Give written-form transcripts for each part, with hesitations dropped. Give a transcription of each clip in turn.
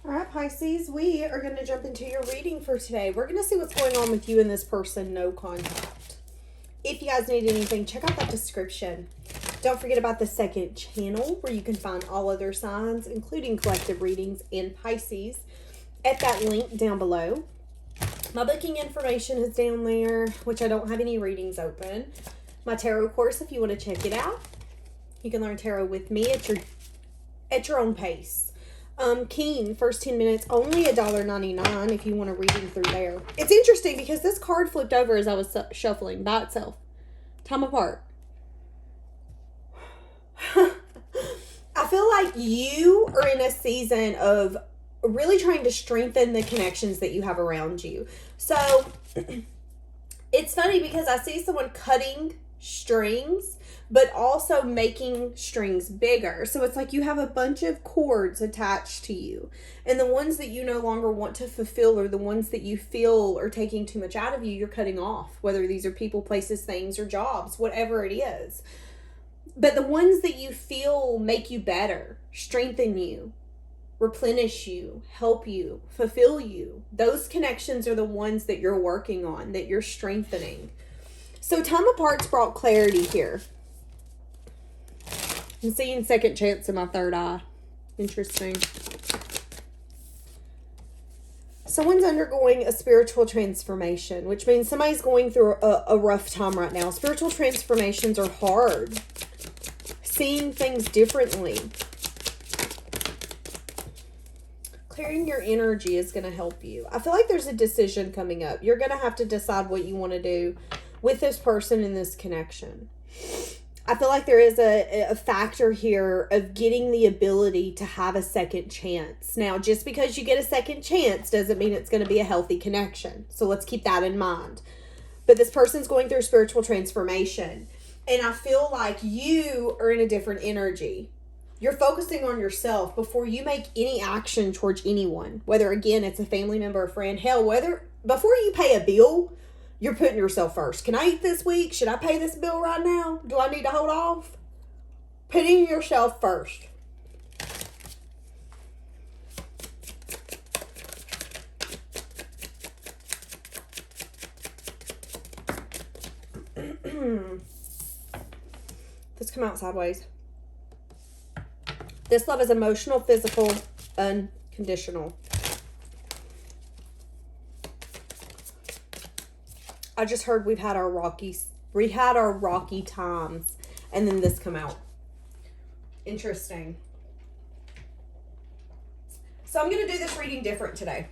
All right, Pisces, we are going to jump into your reading for today. We're going to see what's going on with you and this person, no contact. If you guys need anything, check out that description. Don't forget about the second channel where you can find all other signs, including collective readings and Pisces, at that link down below. My booking information is down there, which I don't have any readings open. My tarot course, if you want to check it out. You can learn tarot with me at your own pace. Keen, first 10 minutes, only $1.99 if you want a reading through there. It's interesting because this card flipped over as I was shuffling by itself. Time apart. I feel like you are in a season of really trying to strengthen the connections that you have around you. So, it's funny because I see someone cutting strings, but also making strings bigger. So it's like you have a bunch of cords attached to you. And the ones that you no longer want to fulfill, or the ones that you feel are taking too much out of you, you're cutting off. Whether these are people, places, things, or jobs, whatever it is. But the ones that you feel make you better, strengthen you, replenish you, help you, fulfill you, those connections are the ones that you're working on, that you're strengthening. So time apart's brought clarity here. I'm seeing second chance in my third eye. Interesting. Someone's undergoing a spiritual transformation, which means somebody's going through a rough time right now. Spiritual transformations are hard. Seeing things differently. Clearing your energy is going to help you. I feel like there's a decision coming up. You're going to have to decide what you want to do with this person in this connection. I feel like there is a factor here of getting the ability to have a second chance. Now, just because you get a second chance doesn't mean it's going to be a healthy connection. So let's keep that in mind. But this person's going through spiritual transformation. And I feel like you are in a different energy. You're focusing on yourself before you make any action towards anyone. Whether, again, it's a family member, a friend. Hell, before you pay a bill, you're putting yourself first. Can I eat this week? Should I pay this bill right now? Do I need to hold off? Putting yourself first. Let's come out sideways. This love is emotional, physical, unconditional. I just heard we had our rocky times, and then this come out. Interesting. So I'm going to do this reading different today.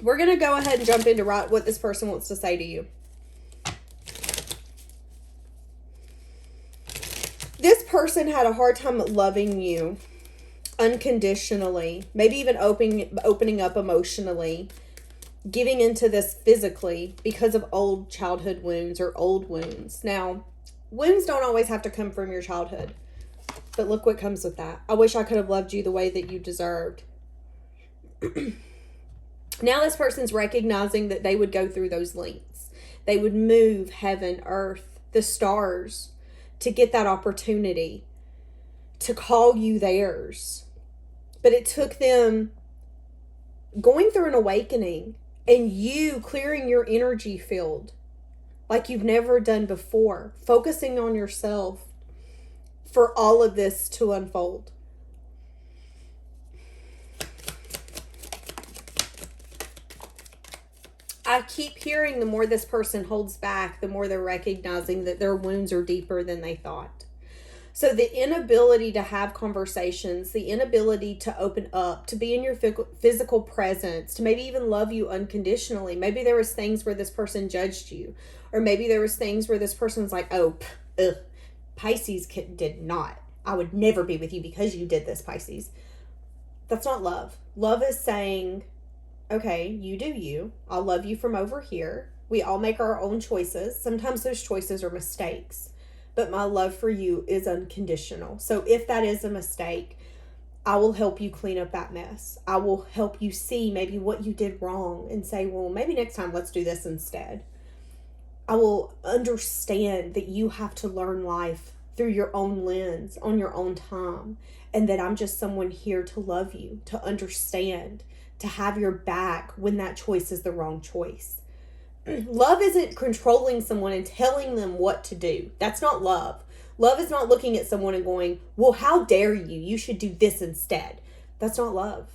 We're going to go ahead and jump into what this person wants to say to you. This person had a hard time loving you unconditionally, maybe even opening up emotionally, giving into this physically because of old childhood wounds or old wounds. Now, wounds don't always have to come from your childhood, but look what comes with that. I wish I could have loved you the way that you deserved. Now this person's recognizing that they would go through those lengths. They would move heaven, earth, the stars to get that opportunity to call you theirs. But it took them going through an awakening and you clearing your energy field like you've never done before, focusing on yourself for all of this to unfold. I keep hearing the more this person holds back, the more they're recognizing that their wounds are deeper than they thought. So the inability to have conversations, the inability to open up, to be in your physical presence, to maybe even love you unconditionally. Maybe there was things where this person judged you. Or maybe there was things where this person was like, Pisces did not. I would never be with you because you did this, Pisces. That's not love. Love is saying, okay, you do you. I'll love you from over here. We all make our own choices. Sometimes those choices are mistakes. But my love for you is unconditional. So if that is a mistake, I will help you clean up that mess. I will help you see maybe what you did wrong and say, well, maybe next time let's do this instead. I will understand that you have to learn life through your own lens, on your own time, and that I'm just someone here to love you, to understand, to have your back when that choice is the wrong choice. Love isn't controlling someone and telling them what to do. That's not love. Love is not looking at someone and going, well, how dare you? You should do this instead. That's not love.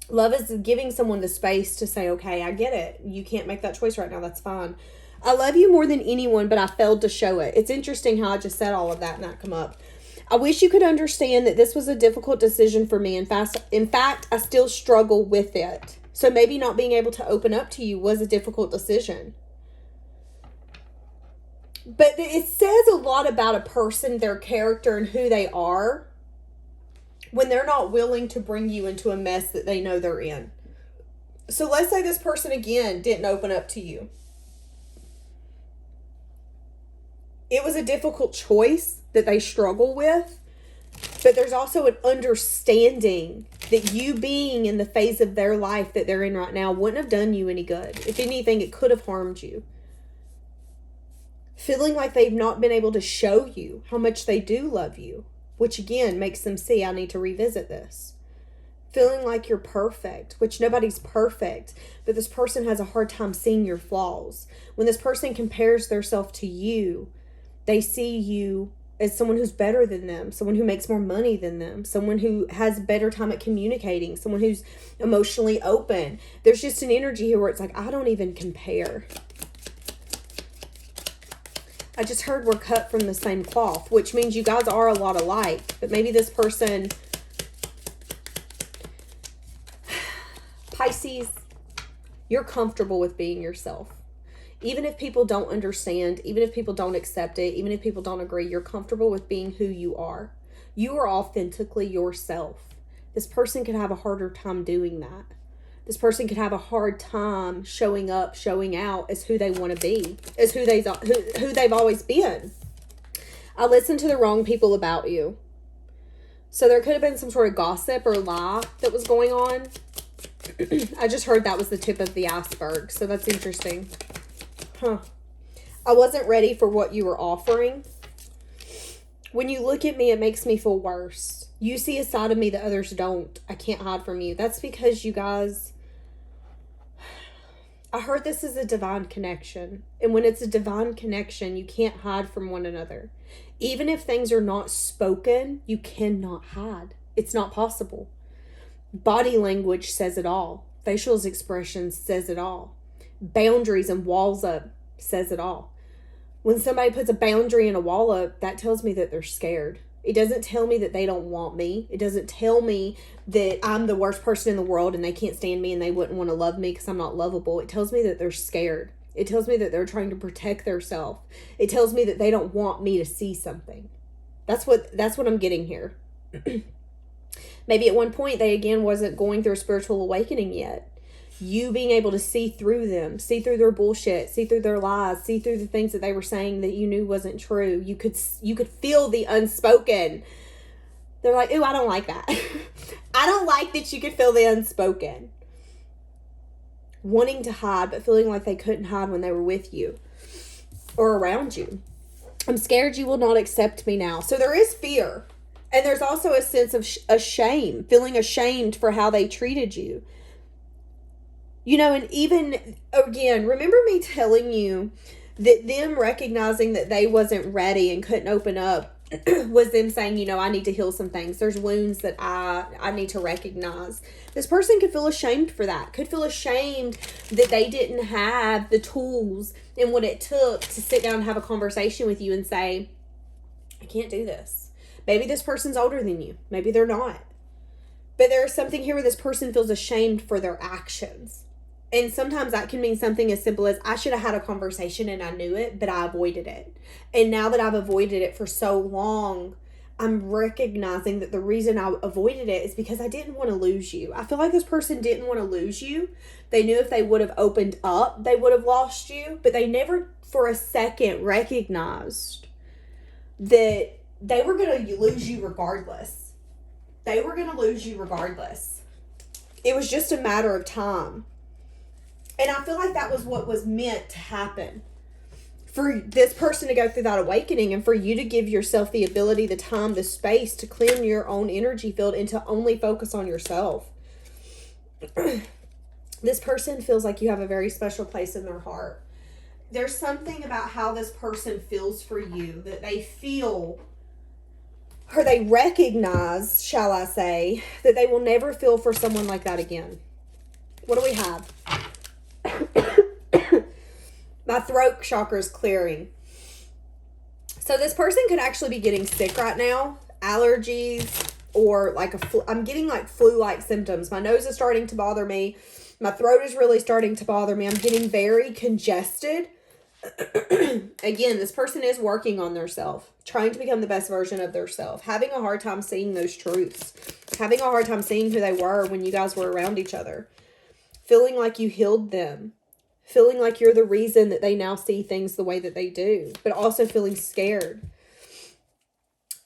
Love is giving someone the space to say, okay, I get it. You can't make that choice right now. That's fine. I love you more than anyone, but I failed to show it. It's interesting how I just said all of that and that come up. I wish you could understand that this was a difficult decision for me. In fact, I still struggle with it. So maybe not being able to open up to you was a difficult decision. But it says a lot about a person, their character, and who they are when they're not willing to bring you into a mess that they know they're in. So let's say this person, again, didn't open up to you. It was a difficult choice that they struggle with, but there's also an understanding that you being in the phase of their life that they're in right now wouldn't have done you any good. If anything, it could have harmed you. Feeling like they've not been able to show you how much they do love you, which again makes them see, I need to revisit this. Feeling like you're perfect, which nobody's perfect, but this person has a hard time seeing your flaws. When this person compares themselves to you, they see you as someone who's better than them, someone who makes more money than them, someone who has better time at communicating, someone who's emotionally open. There's just an energy here where it's like, I don't even compare. I just heard we're cut from the same cloth, which means you guys are a lot alike, but maybe this person, Pisces, you're comfortable with being yourself. Even if people don't understand, even if people don't accept it, even if people don't agree, you're comfortable with being who you are. You are authentically yourself. This person could have a harder time doing that. This person could have a hard time showing up, showing out as who they want to be, as who they've always been. I listened to the wrong people about you. So there could have been some sort of gossip or lie that was going on. I just heard that was the tip of the iceberg. So that's interesting. I wasn't ready for what you were offering. When you look at me, it makes me feel worse. You see a side of me that others don't. I can't hide from you. That's because you guys, I heard this is a divine connection. And when it's a divine connection, you can't hide from one another. Even if things are not spoken, you cannot hide. It's not possible. Body language says it all. Facial expressions says it all. Boundaries and walls up says it all. When somebody puts a boundary and a wall up, that tells me that they're scared. It doesn't tell me that they don't want me. It doesn't tell me that I'm the worst person in the world and they can't stand me and they wouldn't want to love me because I'm not lovable. It tells me that they're scared. It tells me that they're trying to protect themselves. It tells me that they don't want me to see something. That's what I'm getting here. Maybe at one point they again wasn't going through a spiritual awakening yet. You being able to see through them, see through their bullshit, see through their lies, see through the things that they were saying that you knew wasn't true. You could feel the unspoken. They're like, ooh, I don't like that. I don't like that you could feel the unspoken. Wanting to hide, but feeling like they couldn't hide when they were with you or around you. I'm scared you will not accept me now. So there is fear. And there's also a sense of shame, feeling ashamed for how they treated you. You know, and even, again, remember me telling you that them recognizing that they wasn't ready and couldn't open up was them saying, you know, I need to heal some things. There's wounds that I need to recognize. This person could feel ashamed for that. Could feel ashamed that they didn't have the tools and what it took to sit down and have a conversation with you and say, I can't do this. Maybe this person's older than you. Maybe they're not. But there's something here where this person feels ashamed for their actions. And sometimes that can mean something as simple as, I should have had a conversation and I knew it, but I avoided it. And now that I've avoided it for so long, I'm recognizing that the reason I avoided it is because I didn't want to lose you. I feel like this person didn't want to lose you. They knew if they would have opened up, they would have lost you. But they never for a second recognized that they were going to lose you regardless. They were going to lose you regardless. It was just a matter of time. And I feel like that was what was meant to happen for this person to go through that awakening and for you to give yourself the ability, the time, the space to clear your own energy field and to only focus on yourself. This person feels like you have a very special place in their heart. There's something about how this person feels for you that they feel, or they recognize, shall I say, that they will never feel for someone like that again. What do we have? My throat chakra is clearing. So this person could actually be getting sick right now. Allergies or like I'm getting like flu-like symptoms. My nose is starting to bother me. My throat is really starting to bother me. I'm getting very congested. Again, this person is working on themselves, trying to become the best version of themselves, having a hard time seeing those truths, having a hard time seeing who they were when you guys were around each other, feeling like you healed them, feeling like you're the reason that they now see things the way that they do, but also feeling scared.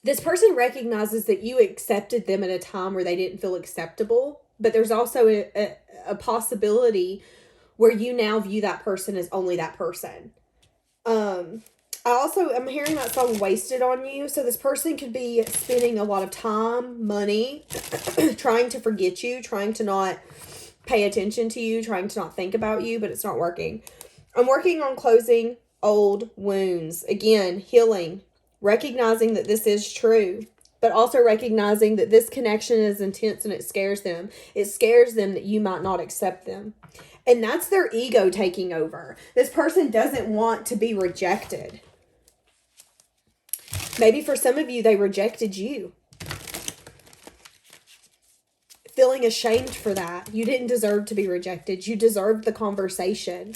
This person recognizes that you accepted them at a time where they didn't feel acceptable, but there's also a possibility where you now view that person as only that person. I'm hearing that song Wasted on You. So this person could be spending a lot of time, money, trying to forget you, trying to not pay attention to you, trying to not think about you, but it's not working. I'm working on closing old wounds. Again, healing, recognizing that this is true, but also recognizing that this connection is intense and it scares them. It scares them that you might not accept them. And that's their ego taking over. This person doesn't want to be rejected. Maybe for some of you, they rejected you. Feeling ashamed for that. You didn't deserve to be rejected. You deserved the conversation.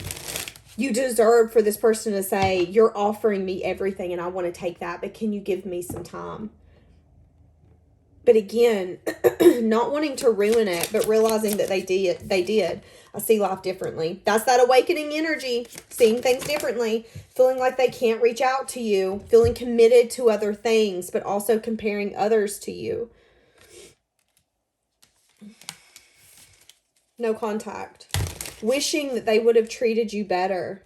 You deserve for this person to say, you're offering me everything and I want to take that, but can you give me some time? But again, not wanting to ruin it, but realizing that they did. I see life differently. That's that awakening energy, seeing things differently, feeling like they can't reach out to you, feeling committed to other things, but also comparing others to you. No contact. Wishing that they would have treated you better.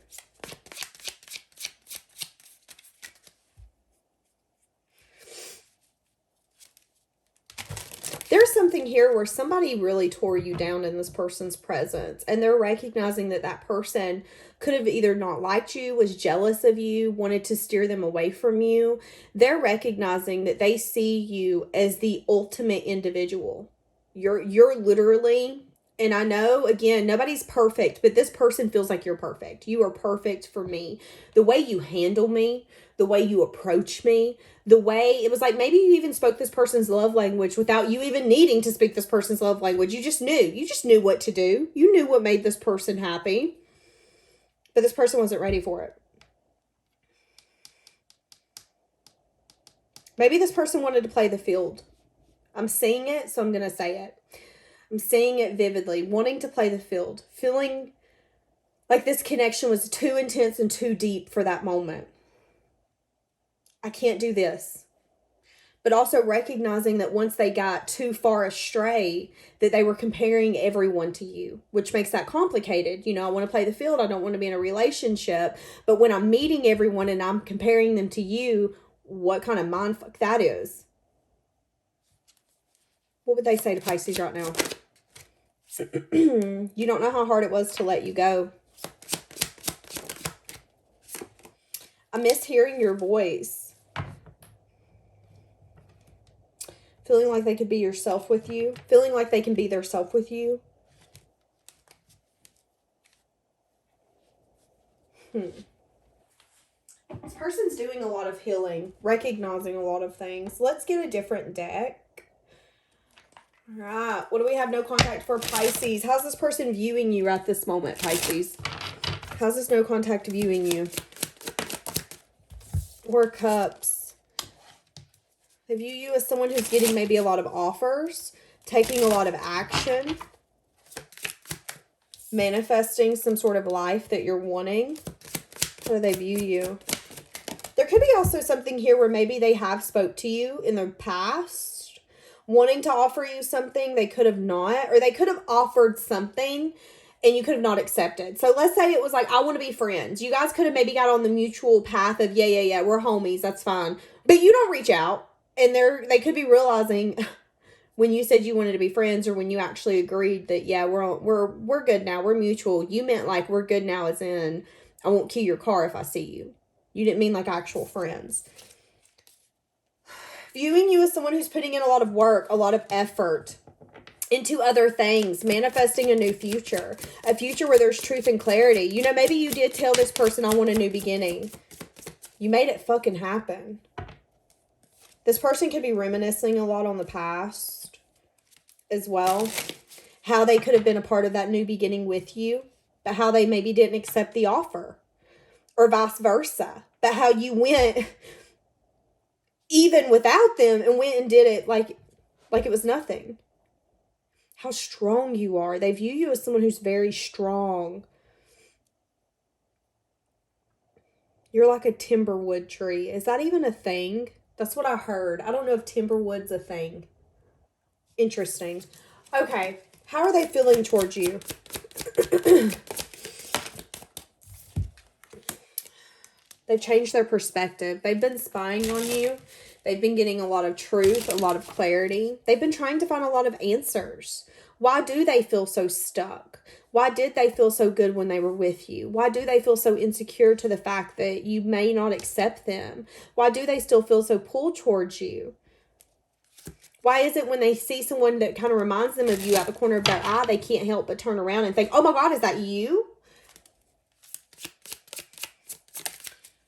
There's something here where somebody really tore you down in this person's presence, and they're recognizing that that person could have either not liked you, was jealous of you, wanted to steer them away from you. They're recognizing that they see you as the ultimate individual. You're literally, and I know, again, nobody's perfect, but this person feels like you're perfect. You are perfect for me. The way you handle me, the way you approach me, the way, it was like maybe you even spoke this person's love language without you even needing to speak this person's love language. You just knew what to do. You knew what made this person happy, but this person wasn't ready for it. Maybe this person wanted to play the field. I'm seeing it, so I'm going to say it. I'm seeing it vividly, wanting to play the field, feeling like this connection was too intense and too deep for that moment. I can't do this. But also recognizing that once they got too far astray, that they were comparing everyone to you, which makes that complicated. You know, I want to play the field. I don't want to be in a relationship. But when I'm meeting everyone and I'm comparing them to you, what kind of mindfuck that is? What would they say to Pisces right now? You don't know how hard it was to let you go. I miss hearing your voice. Feeling like they could be yourself with you. Feeling like they can be their self with you. This person's doing a lot of healing. Recognizing a lot of things. Let's get a different deck. All right. What do we have? No contact for Pisces. How's this person viewing you at this moment, Pisces? How's this no contact viewing you? Four of Cups. They view you as someone who's getting maybe a lot of offers, taking a lot of action, manifesting some sort of life that you're wanting. How do they view you? There could be also something here where maybe they have spoke to you in the past, wanting to offer you something they could have not, or they could have offered something and you could have not accepted. So let's say it was like, I want to be friends. You guys could have maybe got on the mutual path of, yeah, we're homies, that's fine. But you don't reach out, and they could be realizing when you said you wanted to be friends, or when you actually agreed that, yeah, we're good now, we're mutual. You meant like we're good now as in, I won't key your car if I see you. You didn't mean like actual friends. Viewing you as someone who's putting in a lot of work, a lot of effort into other things, manifesting a new future, a future where there's truth and clarity. You know, maybe you did tell this person, I want a new beginning. You made it fucking happen. This person could be reminiscing a lot on the past as well. How they could have been a part of that new beginning with you, but how they maybe didn't accept the offer. Or vice versa. But how you went even without them and went and did it like it was nothing. How strong you are. They view you as someone who's very strong. You're like a timberwood tree. Is that even a thing? That's what I heard. I don't know if timberwood's a thing. Interesting. Okay. How are they feeling towards you? They've changed their perspective. They've been spying on you. They've been getting a lot of truth, a lot of clarity. They've been trying to find a lot of answers. Why do they feel so stuck? Why did they feel so good when they were with you? Why do they feel so insecure to the fact that you may not accept them? Why do they still feel so pulled towards you? Why is it when they see someone that kind of reminds them of you at the corner of their eye, they can't help but turn around and think, oh my God, is that you?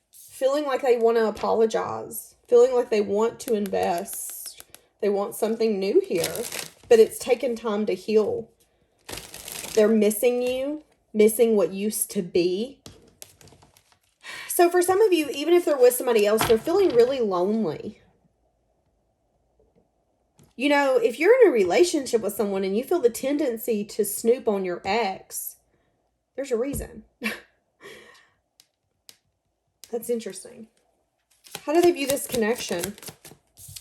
Feeling like they want to apologize. Feeling like they want to invest. They want something new here. But it's taken time to heal. They're missing you. Missing what used to be. So for some of you, even if they're with somebody else, they're feeling really lonely. You know, if you're in a relationship with someone and you feel the tendency to snoop on your ex, there's a reason. That's interesting. How do they view this connection?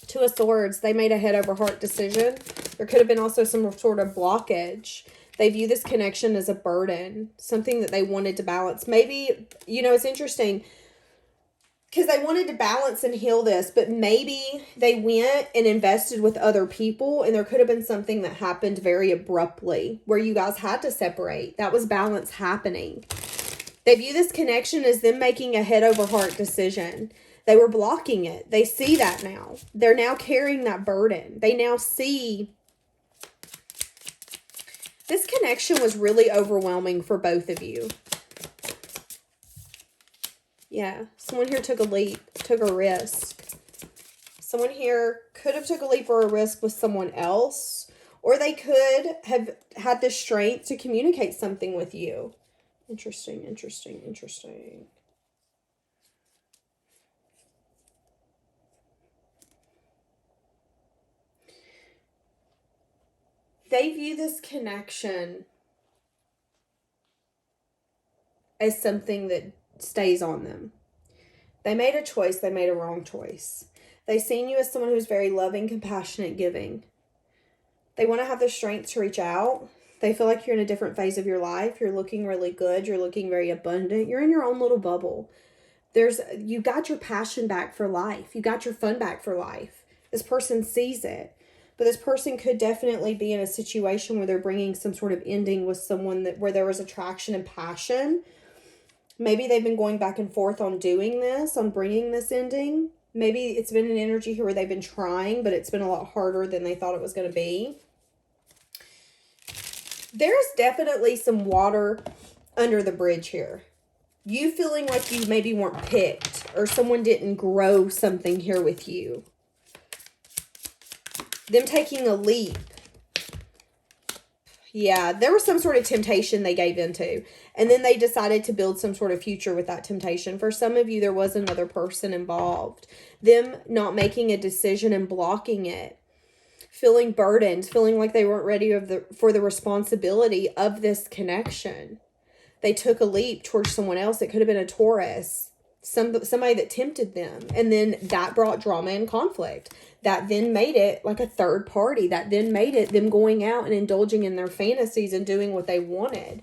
Two of Swords. They made a head over heart decision. There could have been also some sort of blockage. They view this connection as a burden. Something that they wanted to balance. Maybe, you know, it's interesting because they wanted to balance and heal this, but maybe they went and invested with other people, and there could have been something that happened very abruptly where you guys had to separate. That was balance happening. They view this connection as them making a head over heart decision. They were blocking it. They see that now. They're now carrying that burden. They now see this connection was really overwhelming for both of you. Yeah, someone here took a leap, took a risk. Someone here could have took a leap or a risk with someone else, or they could have had the strength to communicate something with you. Interesting. They view this connection as something that stays on them. They made a choice. They made a wrong choice. They seen you as someone who's very loving, compassionate, giving. They want to have the strength to reach out. They feel like you're in a different phase of your life. You're looking really good. You're looking very abundant. You're in your own little bubble. You got your passion back for life. You got your fun back for life. This person sees it. But this person could definitely be in a situation where they're bringing some sort of ending with someone where there was attraction and passion. Maybe they've been going back and forth on doing this, on bringing this ending. Maybe it's been an energy here where they've been trying, but it's been a lot harder than they thought it was going to be. There's definitely some water under the bridge here. You feeling like you maybe weren't picked, or someone didn't grow something here with you. Them taking a leap. Yeah, there was some sort of temptation they gave into. And then they decided to build some sort of future with that temptation. For some of you, there was another person involved. Them not making a decision and blocking it. Feeling burdened, feeling like they weren't ready for the responsibility of this connection. They took a leap towards someone else. It could have been a Taurus. Somebody that tempted them. And then that brought drama and conflict. That then made it like a third party. That then made it them going out and indulging in their fantasies and doing what they wanted.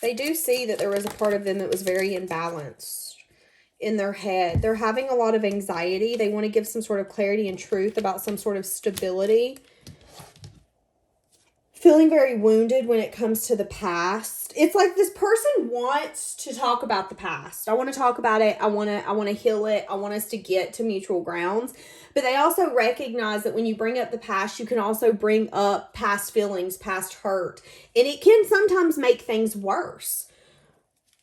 They do see that there was a part of them that was very imbalanced in their head. They're having a lot of anxiety. They want to give some sort of clarity and truth about some sort of stability. Feeling very wounded when it comes to the past. It's like this person wants to talk about the past. I want to talk about it. I want to heal it. I want us to get to mutual grounds. But they also recognize that when you bring up the past, you can also bring up past feelings, past hurt. And it can sometimes make things worse.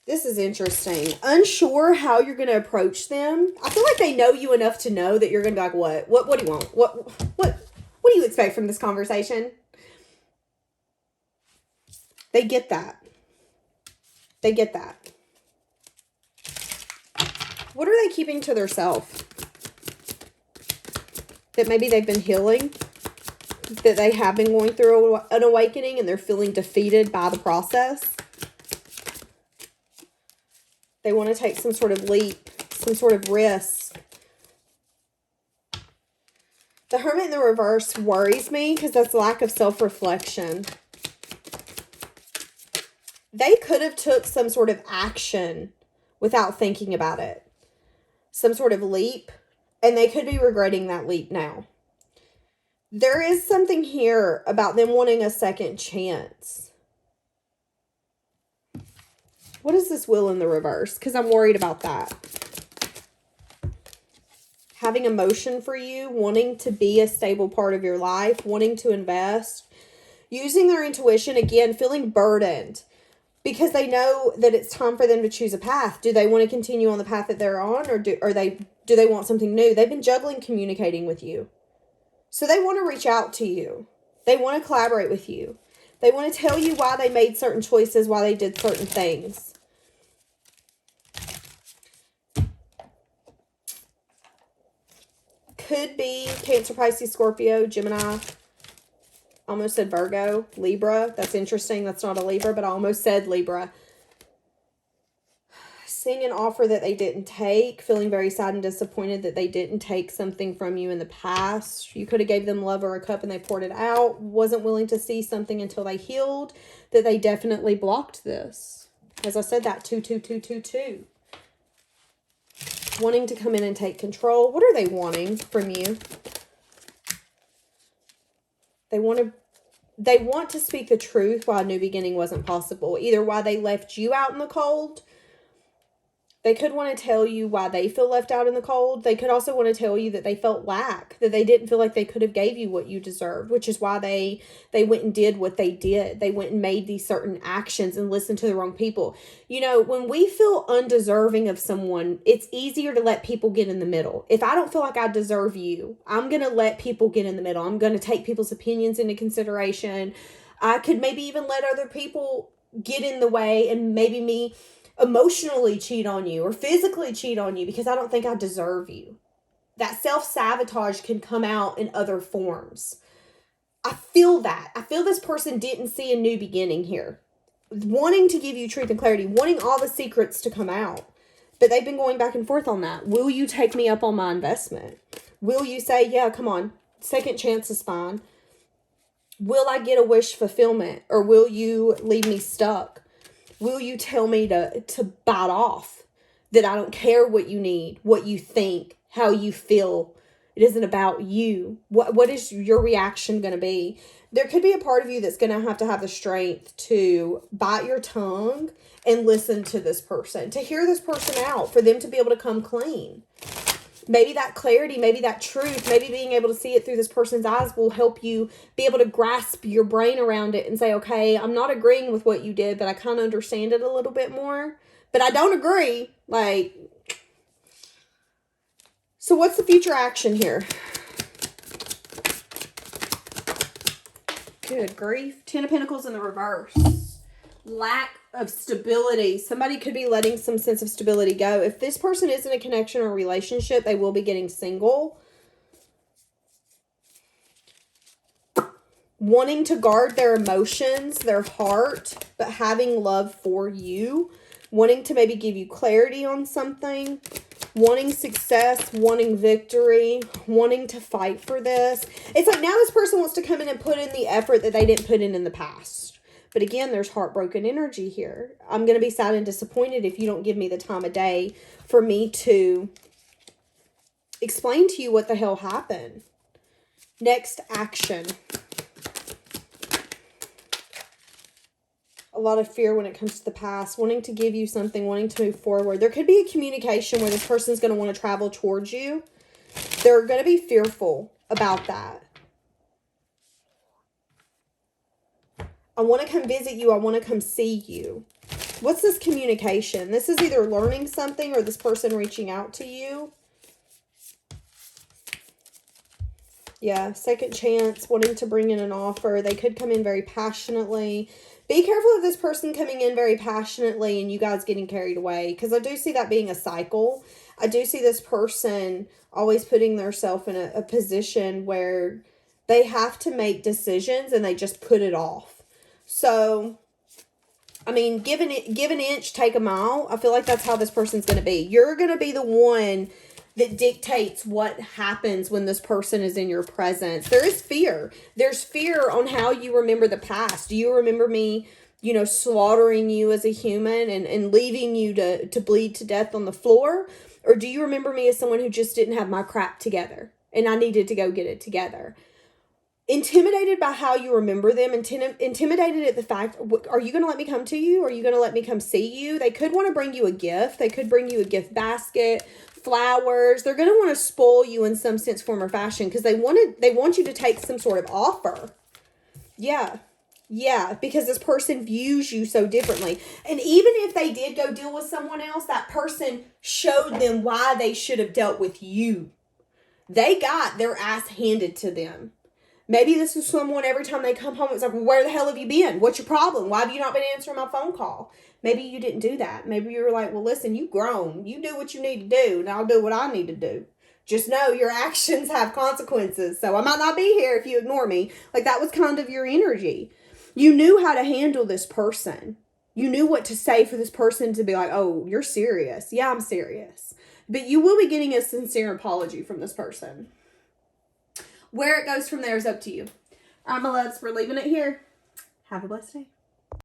This is interesting. Unsure how you're going to approach them. I feel like they know you enough to know that you're going to be like, what do you want? What do you expect from this conversation? They get that. They get that. What are they keeping to themselves? That maybe they've been healing? That they have been going through an awakening and they're feeling defeated by the process? They want to take some sort of leap, some sort of risk. The Hermit in the reverse worries me because that's lack of self-reflection. They could have took some sort of action without thinking about it. Some sort of leap. And they could be regretting that leap now. There is something here about them wanting a second chance. What is this Wheel in the reverse? Because I'm worried about that. Having emotion for you. Wanting to be a stable part of your life. Wanting to invest. Using their intuition. Again, feeling burdened. Because they know that it's time for them to choose a path. Do they want to continue on the path that they're on? Or do they want something new? They've been juggling communicating with you. So they want to reach out to you. They want to collaborate with you. They want to tell you why they made certain choices, why they did certain things. Could be Cancer, Pisces, Scorpio, Gemini. Almost said Virgo, Libra. That's interesting. That's not a Libra, but I almost said Libra. Seeing an offer that they didn't take. Feeling very sad and disappointed that they didn't take something from you in the past. You could have gave them love or a cup and they poured it out. Wasn't willing to see something until they healed. That they definitely blocked this. As I said, that 2. Wanting to come in and take control. What are they wanting from you? They want to speak the truth why a new beginning wasn't possible. Either why they left you out in the cold. They could want to tell you why they feel left out in the cold. They could also want to tell you that they felt lack. That they didn't feel like they could have gave you what you deserved. Which is why they went and did what they did. They went and made these certain actions and listened to the wrong people. You know, when we feel undeserving of someone, it's easier to let people get in the middle. If I don't feel like I deserve you, I'm going to let people get in the middle. I'm going to take people's opinions into consideration. I could maybe even let other people get in the way and maybe me emotionally cheat on you or physically cheat on you because I don't think I deserve you. That self-sabotage can come out in other forms. I feel that. I feel this person didn't see a new beginning here. Wanting to give you truth and clarity. Wanting all the secrets to come out. But they've been going back and forth on that. Will you take me up on my investment? Will you say, yeah, come on, second chance is fine? Will I get a wish fulfillment? Or will you leave me stuck? Will you tell me to bite off? That I don't care what you need, what you think, how you feel. It isn't about you. What is your reaction going to be? There could be a part of you that's going to have the strength to bite your tongue and listen to this person. To hear this person out. For them to be able to come clean. Maybe that clarity, maybe that truth, maybe being able to see it through this person's eyes will help you be able to grasp your brain around it and say, okay, I'm not agreeing with what you did, but I kind of understand it a little bit more. But I don't agree. So what's the future action here? Good grief. 10 of Pentacles in the reverse. Lack of stability. Somebody could be letting some sense of stability go. If this person is in a connection or relationship, they will be getting single. Wanting to guard their emotions, their heart, but having love for you. Wanting to maybe give you clarity on something. Wanting success, wanting victory, wanting to fight for this. It's like now this person wants to come in and put in the effort that they didn't put in the past. But again, there's heartbroken energy here. I'm going to be sad and disappointed if you don't give me the time of day for me to explain to you what the hell happened. Next, action. A lot of fear when it comes to the past, wanting to give you something, wanting to move forward. There could be a communication where this person's going to want to travel towards you. They're going to be fearful about that. I want to come visit you. I want to come see you. What's this communication? This is either learning something or this person reaching out to you. Yeah, second chance, wanting to bring in an offer. They could come in very passionately. Be careful of this person coming in very passionately and you guys getting carried away, because I do see that being a cycle. I do see this person always putting themselves in a position where they have to make decisions and they just put it off. So, I mean, give an inch, take a mile. I feel like that's how this person's going to be. You're going to be the one that dictates what happens when this person is in your presence. There is fear. There's fear on how you remember the past. Do you remember me, slaughtering you as a human and leaving you to bleed to death on the floor? Or do you remember me as someone who just didn't have my crap together and I needed to go get it together? Intimidated by how you remember them, intimidated at the fact, are you going to let me come to you? Are you going to let me come see you? They could want to bring you a gift. They could bring you a gift basket, flowers. They're going to want to spoil you in some sense, form, or fashion because they want you to take some sort of offer. Yeah, because this person views you so differently. And even if they did go deal with someone else, that person showed them why they should have dealt with you. They got their ass handed to them. Maybe this is someone, every time they come home, it's like, well, where the hell have you been? What's your problem? Why have you not been answering my phone call? Maybe you didn't do that. Maybe you were like, well, listen, you've grown. You do what you need to do, and I'll do what I need to do. Just know your actions have consequences. So I might not be here if you ignore me. Like, that was kind of your energy. You knew how to handle this person. You knew what to say for this person to be like, oh, you're serious. Yeah, I'm serious. But you will be getting a sincere apology from this person. Where it goes from there is up to you. All right, my loves, we're leaving it here. Have a blessed day.